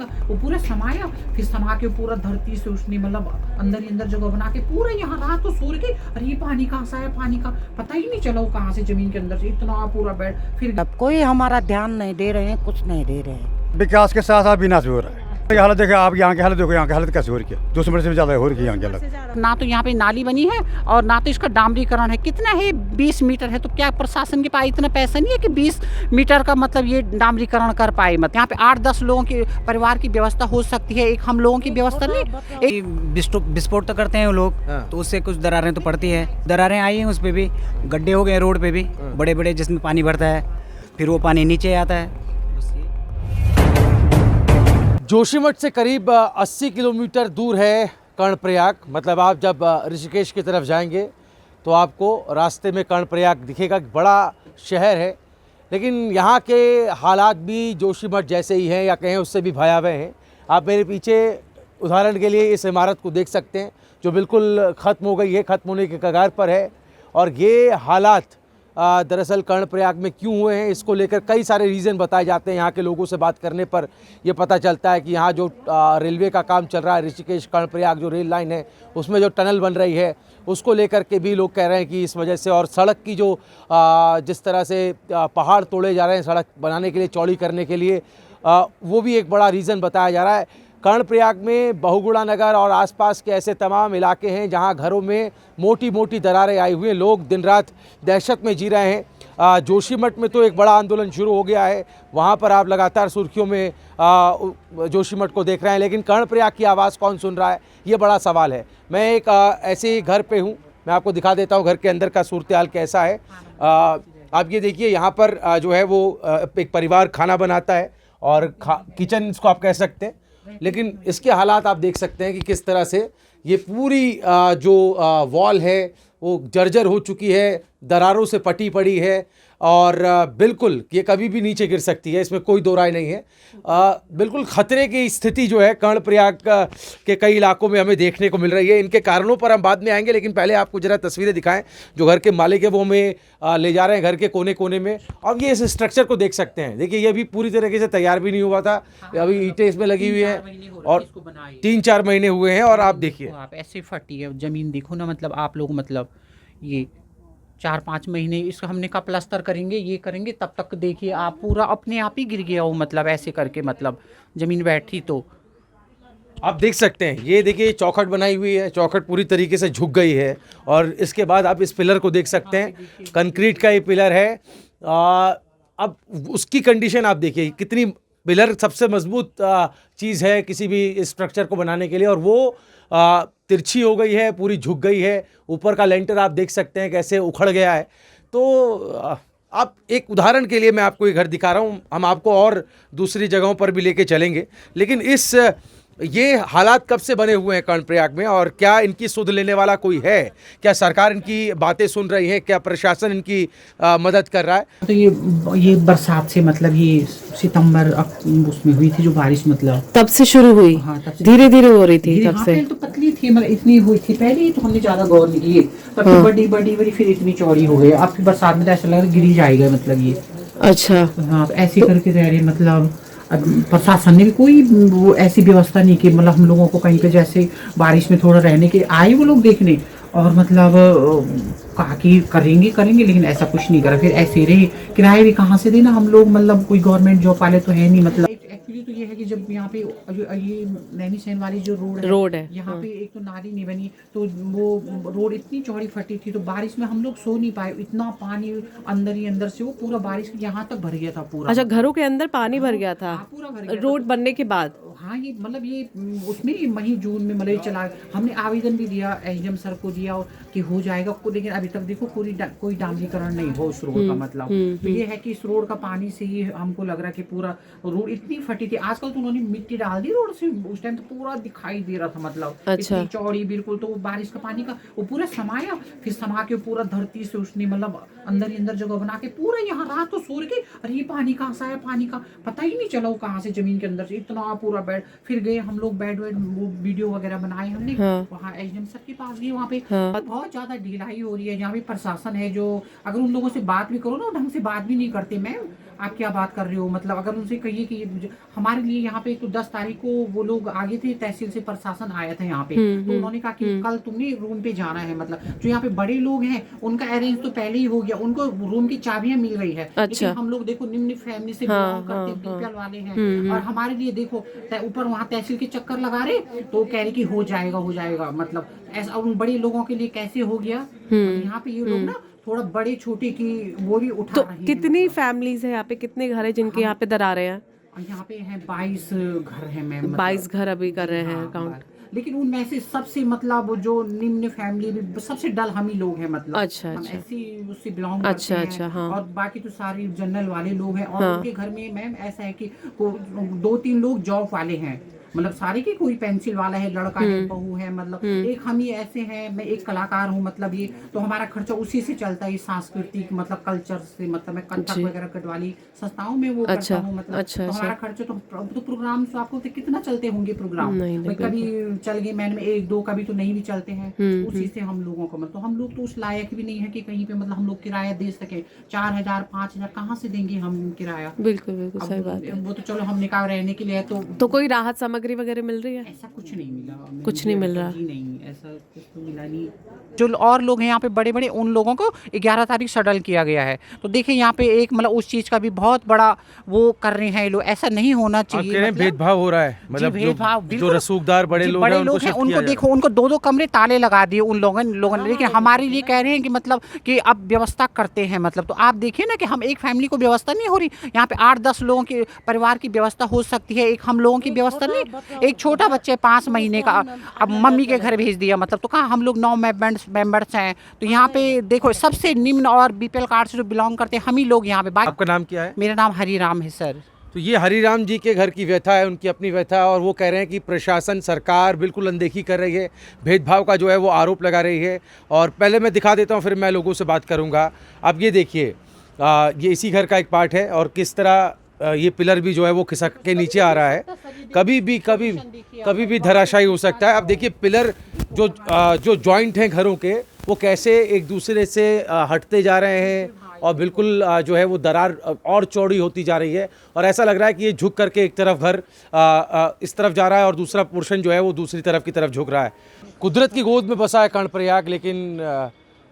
का वो पूरा समाया, फिर समा के पूरा धरती से उसने मतलब अंदर ही अंदर जगह बना के पूरा यहाँ रात तो सो के, अरे ये पानी कहाँ से आया, पानी का पता ही नहीं चला वो कहाँ से जमीन के अंदर से इतना पूरा बैठ। फिर अब कोई हमारा ध्यान नहीं दे रहे हैं, कुछ नहीं दे रहे हैं। विकास के साथ साथ विनाश भी हो रहा है। ये हालत देखो आप, यहाँ की हालत देखो, यहाँ की हालत कैसे हो रही है, 200 मीटर से ज़्यादा हो रही है यहाँ की हालत। ना तो यहाँ पे नाली बनी है और ना तो इसका डामरीकरण है। कितना है, 20 मीटर है, तो क्या प्रशासन के पास इतना पैसा नहीं है कि 20 मीटर का मतलब ये डामरीकरण कर पाए। मतलब यहाँ पे 8-10 लोगों की परिवार की व्यवस्था हो सकती है, एक हम लोगों की व्यवस्था नहीं। विस्फोट तो करते हैं वो लोग, तो उससे कुछ दरारें तो पड़ती है, दरारें आई हैं, उस पर भी गड्ढे हो गए रोड पे भी बड़े बड़े, जिसमें पानी भरता है, फिर वो पानी नीचे आता है। जोशीमठ से करीब 80 किलोमीटर दूर है कर्णप्रयाग। मतलब आप जब ऋषिकेश की तरफ जाएंगे तो आपको रास्ते में कर्णप्रयाग दिखेगा, बड़ा शहर है, लेकिन यहाँ के हालात भी जोशीमठ जैसे ही हैं या कहें उससे भी भयावह हैं। आप मेरे पीछे उदाहरण के लिए इस इमारत को देख सकते हैं जो बिल्कुल ख़त्म हो गई है, ख़त्म होने के कगार पर है। और ये हालात दरअसल कर्णप्रयाग में क्यों हुए हैं, इसको लेकर कई सारे रीज़न बताए जाते हैं। यहाँ के लोगों से बात करने पर यह पता चलता है कि यहाँ जो रेलवे का काम चल रहा है, ऋषिकेश कर्णप्रयाग जो रेल लाइन है उसमें जो टनल बन रही है उसको लेकर के भी लोग कह रहे हैं कि इस वजह से, और सड़क की जो जिस तरह से पहाड़ तोड़े जा रहे हैं सड़क बनाने के लिए, चौड़ी करने के लिए, वो भी एक बड़ा रीज़न बताया जा रहा है। कर्णप्रयाग में बहुगुणा नगर और आसपास के ऐसे तमाम इलाके हैं जहां घरों में मोटी मोटी दरारें आई हुई हैं, लोग दिन रात दहशत में जी रहे हैं। जोशीमठ में तो एक बड़ा आंदोलन शुरू हो गया है, वहां पर आप लगातार सुर्खियों में जोशीमठ को देख रहे हैं, लेकिन कर्णप्रयाग की आवाज़ कौन सुन रहा है, ये बड़ा सवाल है। मैं एक ऐसे ही घर पे हूँ, मैं आपको दिखा देता हूँ घर के अंदर का सूरत हाल कैसा है। आप ये देखिए, यहाँ पर जो है वो एक परिवार खाना बनाता है और किचन इसको आप कह सकते हैं, लेकिन इसके हालात आप देख सकते हैं कि किस तरह से ये पूरी जो वॉल है वो जर्जर हो चुकी है, दरारों से पटी पड़ी है और बिल्कुल ये कभी भी नीचे गिर सकती है, इसमें कोई दो राय नहीं है। बिल्कुल ख़तरे की स्थिति जो है कर्णप्रयाग के कई इलाकों में हमें देखने को मिल रही है। इनके कारणों पर हम बाद में आएंगे, लेकिन पहले आपको ज़रा तस्वीरें दिखाएं जो घर के मालिक है वो हमें ले जा रहे हैं घर के कोने कोने में। और ये इस स्ट्रक्चर को देख सकते हैं, देखिए ये अभी पूरी तरीके से तैयार भी नहीं हुआ था, अभी ईंटें इसमें लगी हुई हैं और 3-4 महीने हुए हैं। और आप देखिए, आप ऐसे फटी है ज़मीन, देखो ना, मतलब आप लोग मतलब ये 4-5 महीने इसका हमने का प्लास्टर करेंगे, ये करेंगे, तब तक देखिए आप पूरा अपने आप ही गिर गया हो, मतलब ऐसे करके मतलब ज़मीन बैठी। तो आप देख सकते हैं, ये देखिए चौखट बनाई हुई है, चौखट पूरी तरीके से झुक गई है। और इसके बाद आप इस पिलर को देख सकते हैं, कंक्रीट का ये पिलर है। अब उसकी कंडीशन आप देखिए कितनी, पिलर सबसे मजबूत चीज़ है किसी भी स्ट्रक्चर को बनाने के लिए, और वो तिरछी हो गई है, पूरी झुक गई है। ऊपर का लेंटर आप देख सकते हैं कैसे उखड़ गया है। तो आप एक उदाहरण के लिए मैं आपको ये घर दिखा रहा हूँ, हम आपको और दूसरी जगहों पर भी लेके चलेंगे, लेकिन ये हालात कब से बने हुए हैं कर्णप्रयाग में, और क्या इनकी सुध लेने वाला कोई है, क्या सरकार इनकी बातें सुन रही है, क्या प्रशासन इनकी मदद कर रहा है? तो ये बरसात से मतलब ये सितंबर उसमें हुई थी जो बारिश, मतलब तब से शुरू हुई। हाँ, तब से धीरे धीरे हो रही थी तब से। तो पतली थी, मतलब इतनी हुई थी पहले, तो हमने ज्यादा गौर नहीं की, तब फिर बड़ी बड़ी बड़ी फिर इतनी चौड़ी हो गई। अब फिर बरसात में तो ऐसा लग रहा है गिरी जाएगा, मतलब ये। अच्छा, हाँ, ऐसे करके रह रहे, मतलब प्रशासन ने भी कोई वो ऐसी व्यवस्था नहीं की, मतलब हम लोगों को कहीं पे जैसे बारिश में थोड़ा रहने के आए वो लोग देखने, और मतलब कहा कि करेंगे, लेकिन ऐसा कुछ नहीं करा। फिर ऐसे रहे, किराए भी कहाँ से देना हम लोग, मतलब कोई गवर्नमेंट जॉब वाले तो है नहीं। मतलब एक्चुअली तो ये है कि जब यहाँ पे ये नैनीसैन वाली जो रोड है यहाँ पे एक तो नाली नहीं बनी, तो वो रोड इतनी चौड़ी फटी थी, तो बारिश में हम लोग सो नहीं पाए, इतना पानी अंदर ही अंदर से वो पूरा बारिश यहाँ तक भर गया था पूरा। अच्छा, घरों के अंदर पानी भर गया था पूरा भर गया रोड बनने के बाद। हाँ, ये मतलब ये उसमें मई जून में मतलब चला, हमने आवेदन भी दिया एसडीएम सर को दिया कि हो जाएगा, लेकिन अभी तक देखो कोई डामरीकरण नहीं हो उस रोड का। मतलब तो ये है कि इस रोड का पानी से ही हमको लग रहा है कि पूरा रोड इतनी फटी थी। आजकल तो उन्होंने मिट्टी डाल दी रोड से, उस टाइम तो पूरा दिखाई दे रहा था, मतलब इतनी चौड़ी बिल्कुल। तो वो बारिश का पानी का वो पूरा समाया, फिर समा के पूरा धरती से उसने मतलब अंदर ही अंदर जगह बना के पूरा यहाँ रात तो सो के, अरे ये पानी कहाँ से आया, पानी का पता ही नहीं चला वो कहाँ से जमीन के अंदर से इतना पूरा बैठ। फिर गए हम लोग, बेड वो वीडियो वगैरह बनाए हमने। वहाँ एसडीएम सर के पास गए, वहाँ पे बहुत ज्यादा ढिलाई हो रही है। यहाँ पे प्रशासन है जो, अगर उन लोगों से बात भी करो ना ढंग से बात भी नहीं करते। मैं आप क्या बात कर रहे हो, मतलब अगर उनसे कहिए कि हमारे लिए यहाँ पे तो 10 तारीख को वो लोग आगे थे, तहसील से प्रशासन आया था यहाँ पे, तो उन्होंने कहा कि कल तुमने रूम पे जाना है, मतलब जो यहाँ पे बड़े लोग हैं उनका अरेंज तो पहले ही हो गया, उनको रूम की चाबियां मिल गई है। अच्छा। लेकिन हम लोग देखो निम्न फैमिली से बिलोंग करते, बीपीएल वाले हैं, और हमारे लिए देखो ऊपर वहाँ तहसील के चक्कर लगा रहे, तो कह रहे कि हो जाएगा, मतलब ऐसा उन बड़े लोगों के लिए कैसे हो गया। यहाँ पे ये लोग ना थोड़ा बड़े छोटे की वो भी उठा तो रहे हैं। कितनी फैमिलीज है यहाँ पे, कितने घर है जिनके यहाँ पे दरारें हैं? यहाँ पे है 22 घर है मैम, 22 घर अभी कर रहे हैं काउंट। लेकिन उनमें से सबसे मतलब जो निम्न फैमिली भी सबसे डल हम ही लोग हैं, मतलब अच्छा, हम अच्छा। ऐसी उससे बिलोंग अच्छा, करते अच्छा, हैं, हाँ। और बाकी तो सारी जनरल वाले लोग हैं, और हाँ। उनके घर में मैम ऐसा है कि 2-3 लोग जॉब वाले हैं, मतलब सारे की कोई पेंसिल वाला है, लड़का है, बहू है, मतलब एक हम ही ऐसे हैं, मैं एक कलाकार हूँ, मतलब ये तो हमारा खर्चा उसी से चलता है, सांस्कृतिक मतलब कल्चर से, मतलब मैं कथक वगैरह कटवाली संस्थाओं में वो करता हूँ, मतलब अच्छा, तो हमारा खर्चा तो प्रोग्राम से आपको कितना चलते होंगे प्रोग्राम, कभी चल गए मैंने में 1-2, कभी तो नहीं भी चलते हैं, उसी से हम लोगों को मतलब हम लोग तो उस लायक भी नहीं है कि कहीं पे मतलब हम लोग किराया दे सके। 4,000-5,000 कहाँ से देंगे हम किराया। बिल्कुल बिल्कुल सही बात है। वो तो चलो हमने कहा रहने के लिए तो कोई राहत सामग्री वगैरह मिल रही है? ऐसा कुछ नहीं मिला, कुछ नहीं मिल रहा? जी नहीं, ऐसा कुछ तो मिला नहीं। जो और लोग हैं यहाँ पे बड़े बड़े, उन लोगों को 11 तारीख शटल किया गया है, तो देखिए यहाँ पे एक मतलब उस चीज़ का भी बहुत बड़ा वो कर रहे हैं लोग, ऐसा नहीं होना चाहिए। आप कह रहे हैं भेदभाव हो रहा है, मतलब जो रसूखदार बड़े लोग हैं उनको देखो, उनको 2-2 कमरे ताले लगा दिए उन लोगों ने, लेकिन हमारे लिए कह रहे हैं कि मतलब कि अब व्यवस्था करते हैं, मतलब तो आप देखिए ना कि हम एक फैमिली को व्यवस्था नहीं हो रही, यहाँ पे 8-10 लोगों की परिवार की व्यवस्था हो सकती है, एक हम लोगों की व्यवस्था नहीं। एक छोटा बच्चे 5 महीने का, अब मम्मी के घर भेज दिया, मतलब तो कहाँ हम लोग 9 मेंबर्स हैं, तो यहाँ पे देखो सबसे निम्न और बीपीएल कार्ड से जो बिलोंग करते हैं हम ही लोग यहाँ पे। आपका नाम क्या है? मेरा नाम हरिराम है सर। तो ये हरिराम जी के घर की व्यथा है, उनकी अपनी व्यथा है, और वो कह रहे हैं कि प्रशासन सरकार बिल्कुल अनदेखी कर रही है, भेदभाव का जो है वो आरोप लगा रही है। और पहले मैं दिखा देता हूँ, फिर मैं लोगों से बात करूँगा। अब ये देखिए, ये इसी घर का एक पार्ट है, और किस तरह ये पिलर भी जो है वो खिसक के नीचे आ रहा है, कभी भी धराशायी हो सकता है। अब देखिए पिलर जो जॉइंट हैं घरों के, वो कैसे एक दूसरे से हटते जा रहे हैं, और बिल्कुल जो है वो दरार और चौड़ी होती जा रही है, और ऐसा लग रहा है कि ये झुक करके एक तरफ घर इस तरफ जा रहा है और दूसरा पोर्शन जो है वो दूसरी तरफ की तरफ झुक रहा है। कुदरत की गोद में बसा है कर्णप्रयाग, लेकिन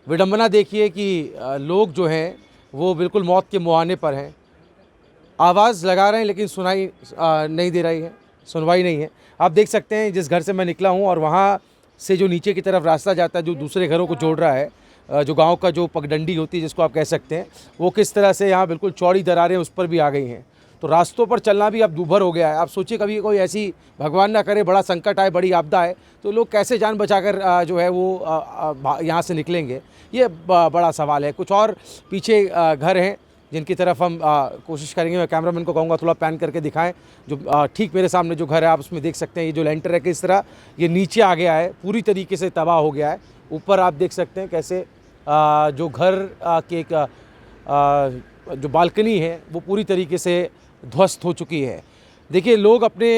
विडंबना देखिए कि लोग जो हैं वो बिल्कुल मौत के मुहाने पर हैं, आवाज़ लगा रहे हैं लेकिन सुनाई नहीं दे रही है, सुनवाई नहीं है। आप देख सकते हैं जिस घर से मैं निकला हूँ, और वहाँ से जो नीचे की तरफ रास्ता जाता है जो दूसरे घरों को जोड़ रहा है, जो गांव का जो पगडंडी होती है जिसको आप कह सकते हैं, वो किस तरह से यहाँ बिल्कुल चौड़ी दरारें उस पर भी आ गई हैं। तो रास्तों पर चलना भी अब दूभर हो गया है। आप सोचिए कभी कोई ऐसी, भगवान ना करे, बड़ा संकट आए, बड़ी आपदा आए, तो लोग कैसे जान बचाकर जो है वो यहाँ से निकलेंगे, ये बड़ा सवाल है। कुछ और पीछे घर हैं जिनकी तरफ हम कोशिश करेंगे। मैं कैमरामैन को कहूँगा थोड़ा पैन करके दिखाएं। जो ठीक मेरे सामने जो घर है आप उसमें देख सकते हैं, ये जो लेंटर है किस तरह ये नीचे आ गया है, पूरी तरीके से तबाह हो गया है। ऊपर आप देख सकते हैं कैसे जो घर के जो बालकनी है वो पूरी तरीके से ध्वस्त हो चुकी है। देखिए लोग अपने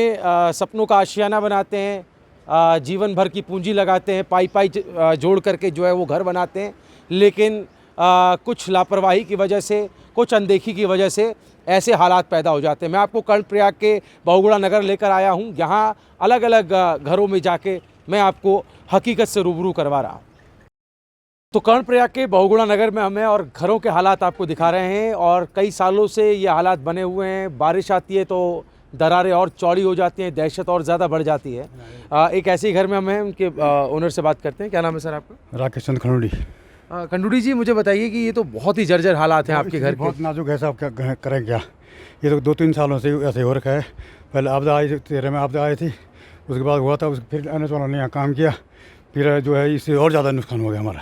सपनों का आशियाना बनाते हैं, जीवन भर की पूंजी लगाते हैं, पाई जोड़ करके जो है वो घर बनाते हैं, लेकिन कुछ लापरवाही की वजह से, कुछ अनदेखी की वजह से ऐसे हालात पैदा हो जाते हैं। मैं आपको कर्णप्रयाग के बहुगुणा नगर लेकर आया हूँ। यहाँ अलग अलग घरों में जाके मैं आपको हकीकत से रूबरू करवा रहा हूँ। तो कर्णप्रयाग के बहुगुणा नगर में हमें और घरों के हालात आपको दिखा रहे हैं, और कई सालों से ये हालात बने हुए हैं। बारिश आती है तो दरारें और चौड़ी हो जाती हैं, दहशत और ज़्यादा बढ़ जाती है। एक ऐसे ही घर में हमें उनके ओनर से बात करते हैं। क्या नाम है सर आपका? राकेश चंद खंडूड़ी। खंडूड़ी जी, मुझे बताइए कि ये तो बहुत ही जर्जर हालात हैं आपके घर के। बहुत नाजुक है साहब, क्या करें क्या। ये तो 2-3 सालों से ऐसे हो रखा है। पहले आपदा आई, 13 में आपदा आई थी, उसके बाद हुआ था, फिर आने वालों ने यहाँ काम किया, फिर जो है इससे और ज़्यादा नुकसान हो गया हमारा।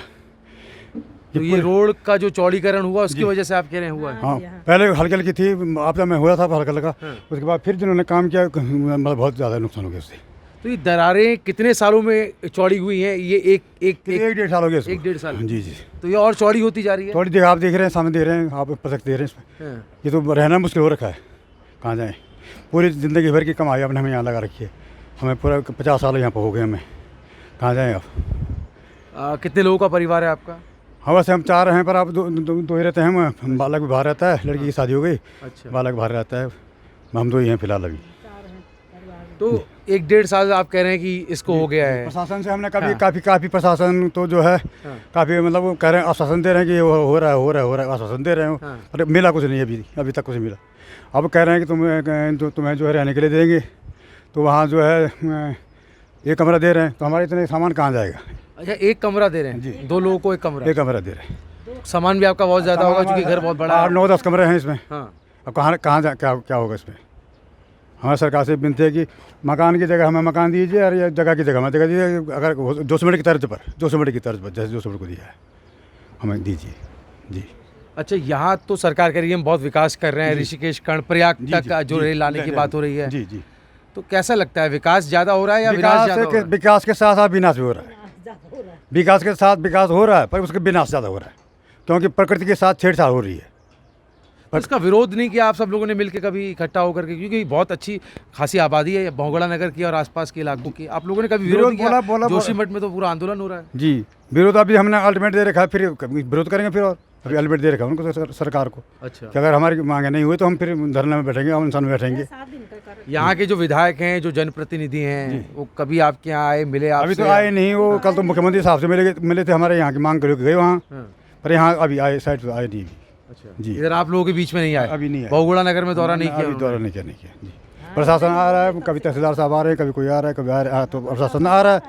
तो ये रोड का जो चौड़ीकरण हुआ उसकी वजह से आप कह रहे हैं हुआ है? हाँ, पहले हल्की हल्की थी, आपदा में हुआ था हल्का हल्का, उसके बाद फिर जिन्होंने काम किया मतलब बहुत ज़्यादा नुकसान हो गया उससे। तो ये दरारें कितने सालों में चौड़ी हुई हैं? ये एक 1-1.5 साल हो गया इसको। 1-1.5 साल? जी जी। तो ये और चौड़ी होती जा रही है? थोड़ी देर आप देख रहे हैं, सामने देख रहे हैं, आप पसक दे रहे हैं इसमें। ये तो रहना मुश्किल हो रखा है, कहाँ जाएँ। पूरी ज़िंदगी भर की कमाई आपने हमें यहाँ लगा रखी है, हमें पूरा 50 साल यहाँ पर हो गए, हमें कहाँ जाएँ आप। कितने लोगों का परिवार है आपका? हाँ वैसे हम 4 हैं पर आप दो ही रहते हैं। हम बालक भी बाहर रहता है, लड़की की शादी हो गई, अच्छा। बालक बाहर रहता है, हम 2 ही हैं फिलहाल अभी। तो 1-1.5 साल आप कह रहे हैं कि इसको हो गया है। प्रशासन से हमने काफ़ी प्रशासन तो जो है काफ़ी मतलब वो कह रहे हैं, आश्वासन दे रहे हैं कि हो रहा है, आश्वासन दे रहे हैं, पर मिला कुछ नहीं अभी तक कुछ मिला। अब कह रहे हैं कि तुम्हें जो है रहने के लिए देंगे, तो वहाँ जो है 1 कमरा दे रहे हैं, तो हमारे इतने सामान कहाँ जाएगा। अच्छा, 1 कमरा दे रहे हैं जी। 2 लोगों को 1 कमरा। 1 कमरा दे रहे हैं। सामान भी आपका बहुत ज़्यादा होगा क्योंकि घर बहुत बड़ा है। 8-9-10 कमरे हैं इसमें। हाँ। अब क्या होगा इसमें। हमारी सरकार से विनती है कि मकान की जगह हमें मकान दीजिए और ये जगह की जगह हमें जगह दीजिए। अगर 200 मीटर की तर्ज पर जैसे 200 मीटर को दिया है हमें दीजिए जी। अच्छा, यहाँ तो सरकार कह रही है हम बहुत विकास कर रहे हैं, ऋषिकेश कर्णप्रयाग तक जो रेल लाने की बात हो रही है। जी जी। तो कैसा लगता है, विकास ज़्यादा हो रहा है या विनाश ज़्यादा हो रहा है? विकास के साथ साथ विनाश भी हो रहा है। विकास के साथ विकास हो रहा है पर उसके विनाश ज़्यादा हो रहा है, क्योंकि प्रकृति के साथ छेड़छाड़ हो रही है। तो इसका विरोध नहीं किया आप सब लोगों ने मिलकर कभी इकट्ठा होकर के, क्योंकि बहुत अच्छी खासी आबादी है बहुगुणा नगर की और आसपास के इलाकों की, आप लोगों ने कभी विरोध नहीं किया? जोशीमठ में तो पूरा आंदोलन हो रहा है। जी, विरोध अभी हमने अल्टीमेट दे रखा है, फिर विरोध करेंगे फिर, और अभी अल्टीमेट दे रखा है उनको सरकार को। अच्छा, कि अगर हमारी मांगे नहीं हुई तो हम फिर धरने में बैठेंगे, अनशन में बैठेंगे। यहाँ के जो विधायक हैं, जो जनप्रतिनिधि हैं, वो कभी आपके यहाँ आए, मिले आपसे? अभी तो आए नहीं, वो कल तो मुख्यमंत्री साहब से मिले थे, हमारे यहाँ की मांग करके गए वहाँ, पर यहाँ अभी आए साइड पर आए नहीं। अच्छा जी, इधर आप लोगों के बीच में नहीं आए? अभी नहीं आए। बहुगुणा नगर में दौरा नहीं किया? दौरा नहीं किया जी। प्रशासन आ रहा है, कभी तहसीलदार साहब आ रहे हैं, कभी कोई आ रहा है, कभी आ रहा है, तो प्रशासन आ रहा है,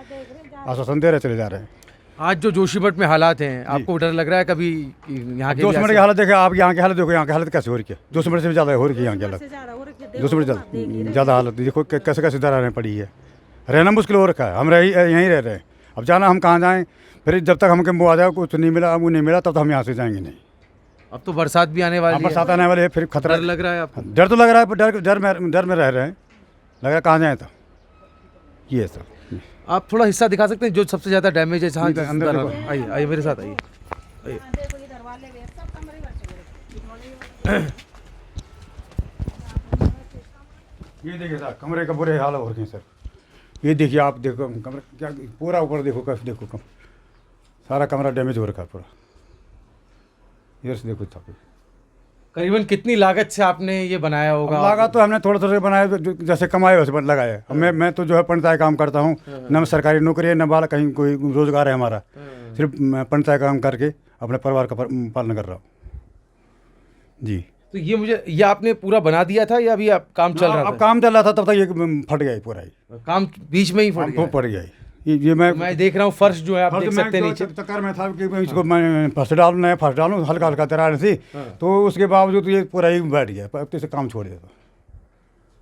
आश्वासन दे रहे चले जा रहे हैं। आज जो जोशीमठ में हालात हैं, आपको डर लग रहा है कभी यहाँ के? जोशीमठ की हालत देखे आप, यहाँ की हालत देखो, यहाँ की हालत कैसे हो रही है, जोशीमठ से भी ज़्यादा हो रही है यहाँ की हालत। जोशीमठ ज़्यादा हालत देखो कैसे दरारें पड़ी है, रहना मुश्किल हो रखा है। हम यहीं रह रहे हैं, अब जाना हम कहाँ जाएँ, फिर जब तक हमको मुआवजा कुछ नहीं मिला, वो नहीं मिला, तब तो हम यहाँ से जाएंगे नहीं। अब तो बरसात भी आने वाली है। बरसात आने वाली है, फिर खतरा डर लग रहा है आपको? डर तो लग रहा है, पर डर में रह रहे हैं, लग रहा है कहाँ जाएँ तो ये सब। आप थोड़ा हिस्सा दिखा सकते हैं जो सबसे ज़्यादा डैमेज है? हाँ, अंदर आइए मेरे साथ आइए। ये देखिए सर, कमरे का बुरे हाल हो रखे हैं सर। ये देखिए आप, देखो कमरा क्या पूरा ऊपर देखो, कैसे देखो कम सारा कमरा डैमेज हो रखा है पूरा। इधर से देखो छापे। करीबन कितनी लागत से आपने ये बनाया होगा? लागत तो हमने थोड़ा बनाया, जैसे कमाए वैसे लगाया। अब मैं तो जो है पंचायत काम करता हूँ, न सरकारी नौकरी है, न बाला कहीं कोई रोजगार है हमारा, सिर्फ मैं पंचायत काम करके अपने परिवार का पालन कर रहा हूँ जी। तो ये आपने पूरा बना दिया था या अभी आप काम चल रहा था? अब काम चल रहा था, तब तक ये फट गया पूरा ही, काम बीच में ही फट गया। ये मैं देख रहा हूँ फर्श जो है आप देख सकते हैं नीचे। चक्कर में था कि इसको मैं फर्स्ट डालूं, हल्का दरार थी, तो उसके बावजूद ये पूरा ही बैठ गया, अब तो इसे काम छोड़ दिया,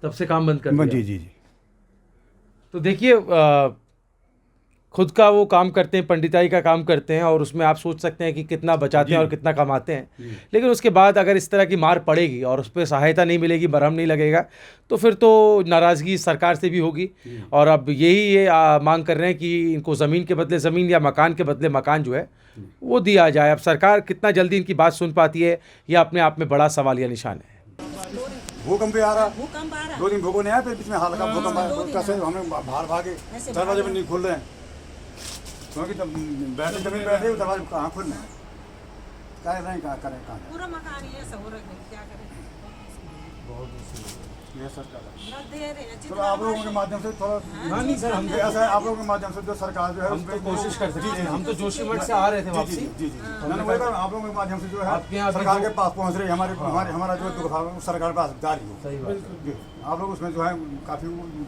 तब से काम बंद कर दिया। जी जी जी। तो देखिए, खुद का वो काम करते हैं, पंडिताई का काम करते हैं, और उसमें आप सोच सकते हैं कि कितना बचाते हैं और कितना कमाते हैं, लेकिन उसके बाद अगर इस तरह की मार पड़ेगी और उस पर सहायता नहीं मिलेगी, मरहम नहीं लगेगा, तो फिर तो नाराज़गी सरकार से भी होगी। और अब ये मांग कर रहे हैं कि इनको ज़मीन के बदले ज़मीन या मकान के बदले मकान जो है वो दिया जाए। अब सरकार कितना जल्दी इनकी बात सुन पाती है, यह अपने आप में बड़ा सवालिया निशान है। भूकंप भी आ रहा, 2 दिन भूकंप नहीं आया, फिर बीच में हल्का भूकंप आया, कैसे हमें बाहर भागे, दरवाजे भी नहीं खुल रहे हैं, क्योंकि जब बैठे जमीन बैठे दरवाजे कहाँ खुल रहे हैं, क्या करें कहाँ पूरा मकान ये सब हो रखा है, क्या करें? ये सरकार न दे रहे हैं, चलो आप लोगों के माध्यम से थोड़ा नहीं सर, हम ऐसा है, आप लोगों के माध्यम से जो सरकार जो है हम तो कोशिश कर सकते हैं। हम तो जोशीमठ से आ रहे थे वापसी। जी मैंने वही कहा, आप लोगों के माध्यम से जो है आपके यहाँ सरकार के पास पहुंच रही है, हमारा जो दुख है वो सरकार के पास जारी हो। सही बात जी, आप लोग उसमें जो है काफी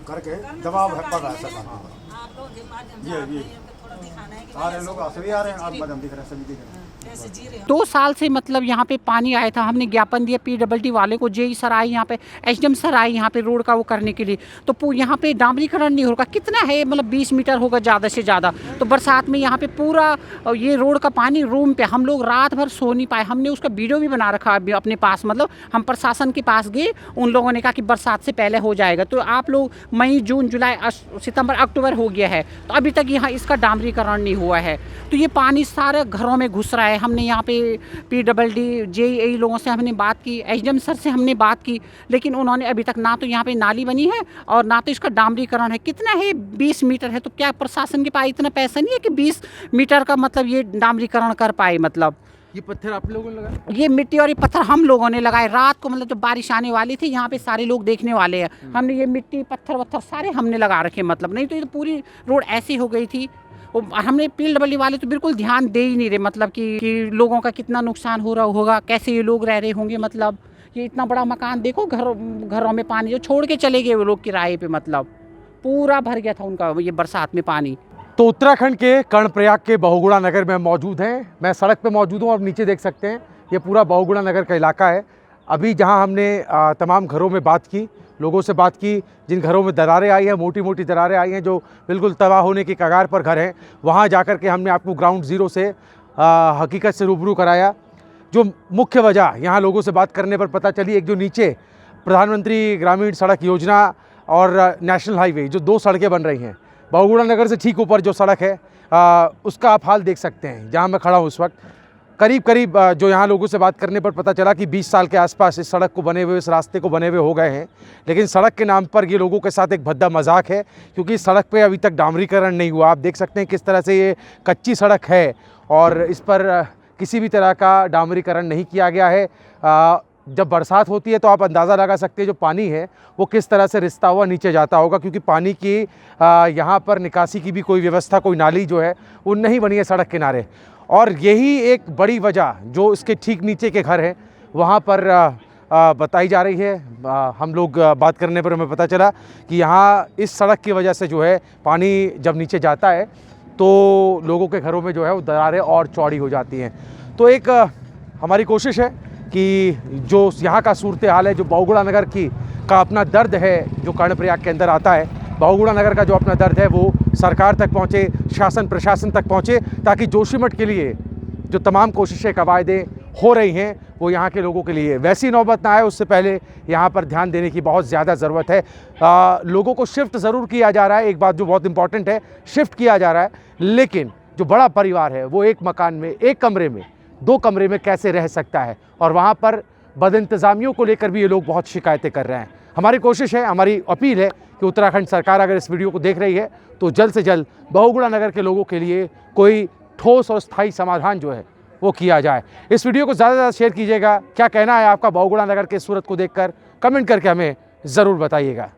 करके दबाव पड़ रहा है सरकार पर। आप लोगों के माध्यम जी, से जी। थोड़ा दिखाना है कि आ रहे हैं लोग, सभी आ रहे हैं, आप माध्यम दिख रहे हैं, सभी दिख रहे हैं। कैसे जी रहे हो। 2 साल से मतलब यहाँ पे पानी आया था, हमने ज्ञापन दिया PWD वाले को, जेई सर आए यहाँ पे, SDM सर आए यहाँ पे रोड का वो करने के लिए, तो यहाँ पे डामरीकरण नहीं होगा, कितना है मतलब 20 मीटर होगा ज़्यादा से ज़्यादा। तो बरसात में यहाँ पे पूरा ये रोड का पानी रूम पे, हम लोग रात भर सो नहीं पाए। हमने उसका वीडियो भी बना रखा है अपने पास, मतलब हम प्रशासन के पास गए, उन लोगों ने कहा कि बरसात से पहले हो जाएगा। तो आप लोग मई, जून, जुलाई, सितंबर, अक्टूबर हो गया है, तो अभी तक यहाँ इसका डामरीकरण नहीं हुआ है। तो ये पानी सारे घरों में घुस रहा है। हमने यहाँ पे PWD JEI लोगों से हमने बात की, SDM सर से हमने बात की, लेकिन उन्होंने अभी तक ना तो यहाँ पे नाली बनी है और ना तो इसका डामरीकरण है। कितना है, 20 मीटर है, तो क्या प्रशासन के पास इतना पैसा नहीं है कि 20 मीटर का मतलब ये डामरीकरण कर पाए? मतलब ये पत्थर आप लोगों ने लगाया? ये मिट्टी और ये पत्थर हम लोगों ने लगाए रात को, मतलब जब बारिश आने वाली थी, यहाँ पे सारे लोग देखने वाले हैं, हमने ये मिट्टी पत्थर वत्थर सारे हमने लगा रखे। मतलब नहीं तो ये तो पूरी रोड ऐसी हो गई थी। हमने PWD वाले तो बिल्कुल ध्यान दे ही नहीं रहे, मतलब कि लोगों का कितना नुकसान हो रहा होगा, कैसे ये लोग रह रहे होंगे। मतलब ये इतना बड़ा मकान देखो, घरों में पानी जो छोड़ के चले गए वो लोग किराए पे, मतलब पूरा भर गया था उनका ये बरसात में पानी। तो उत्तराखंड के कर्णप्रयाग के बहुगुणा नगर में मौजूद हैं। मैं सड़क पे मौजूद हूँ और नीचे देख सकते हैं ये पूरा बहुगुणा नगर का इलाका है। अभी जहाँ हमने तमाम घरों में बात की, लोगों से बात की, जिन घरों में दरारें आई हैं, मोटी मोटी दरारें आई हैं, जो बिल्कुल तबाह होने की कगार पर घर हैं, वहाँ जाकर के हमने आपको ग्राउंड ज़ीरो से हकीकत से रूबरू कराया। जो मुख्य वजह यहाँ लोगों से बात करने पर पता चली, एक जो नीचे प्रधानमंत्री ग्रामीण सड़क योजना और नेशनल हाईवे, जो 2 सड़कें बन रही हैं, बहुगुणा नगर से ठीक ऊपर जो सड़क है उसका आप हाल देख सकते हैं जहाँ मैं खड़ा हूँ इस वक्त। करीब जो यहाँ लोगों से बात करने पर पता चला कि 20 साल के आसपास इस सड़क को बने हुए, इस रास्ते को बने हुए हो गए हैं। लेकिन सड़क के नाम पर ये लोगों के साथ एक भद्दा मजाक है, क्योंकि इस सड़क पे अभी तक डामरीकरण नहीं हुआ। आप देख सकते हैं किस तरह से ये कच्ची सड़क है और इस पर किसी भी तरह का डामरीकरण नहीं किया गया है। जब बरसात होती है तो आप अंदाज़ा लगा सकते हैं जो पानी है वो किस तरह से रिसता हुआ नीचे जाता होगा, क्योंकि पानी की यहाँ पर निकासी की भी कोई व्यवस्था, कोई नाली जो है वो नहीं बनी है सड़क किनारे। और यही एक बड़ी वजह जो इसके ठीक नीचे के घर हैं वहाँ पर बताई जा रही है। हम लोग बात करने पर हमें पता चला कि यहाँ इस सड़क की वजह से जो है पानी जब नीचे जाता है तो लोगों के घरों में जो है वो दरारें और चौड़ी हो जाती हैं। तो एक हमारी कोशिश है कि जो यहाँ का सूरत हाल है, जो बहुगुणा नगर का अपना दर्द है जो कर्णप्रयाग के अंदर आता है, बहुगुणा नगर का जो अपना दर्द है वो सरकार तक पहुँचे, शासन प्रशासन तक पहुँचे, ताकि जोशीमठ के लिए जो तमाम कोशिशें कवायदें हो रही हैं वो यहाँ के लोगों के लिए वैसी नौबत ना आए, उससे पहले यहाँ पर ध्यान देने की बहुत ज़्यादा ज़रूरत है। लोगों को शिफ्ट ज़रूर किया जा रहा है, एक बात जो बहुत इंपॉर्टेंट है, शिफ्ट किया जा रहा है, लेकिन जो बड़ा परिवार है वो एक मकान में, एक कमरे में, 2 कमरे में कैसे रह सकता है, और वहाँ पर बदइंतज़ामियों को लेकर भी ये लोग बहुत शिकायतें कर रहे हैं। हमारी कोशिश है, हमारी अपील है कि उत्तराखंड सरकार अगर इस वीडियो को देख रही है तो जल्द से जल्द बहुगुणा नगर के लोगों के लिए कोई ठोस और स्थायी समाधान जो है वो किया जाए। इस वीडियो को ज़्यादा से ज़्यादा शेयर कीजिएगा। क्या कहना है आपका बहुगुणा नगर के सूरत को देखकर, कमेंट करके हमें ज़रूर बताइएगा।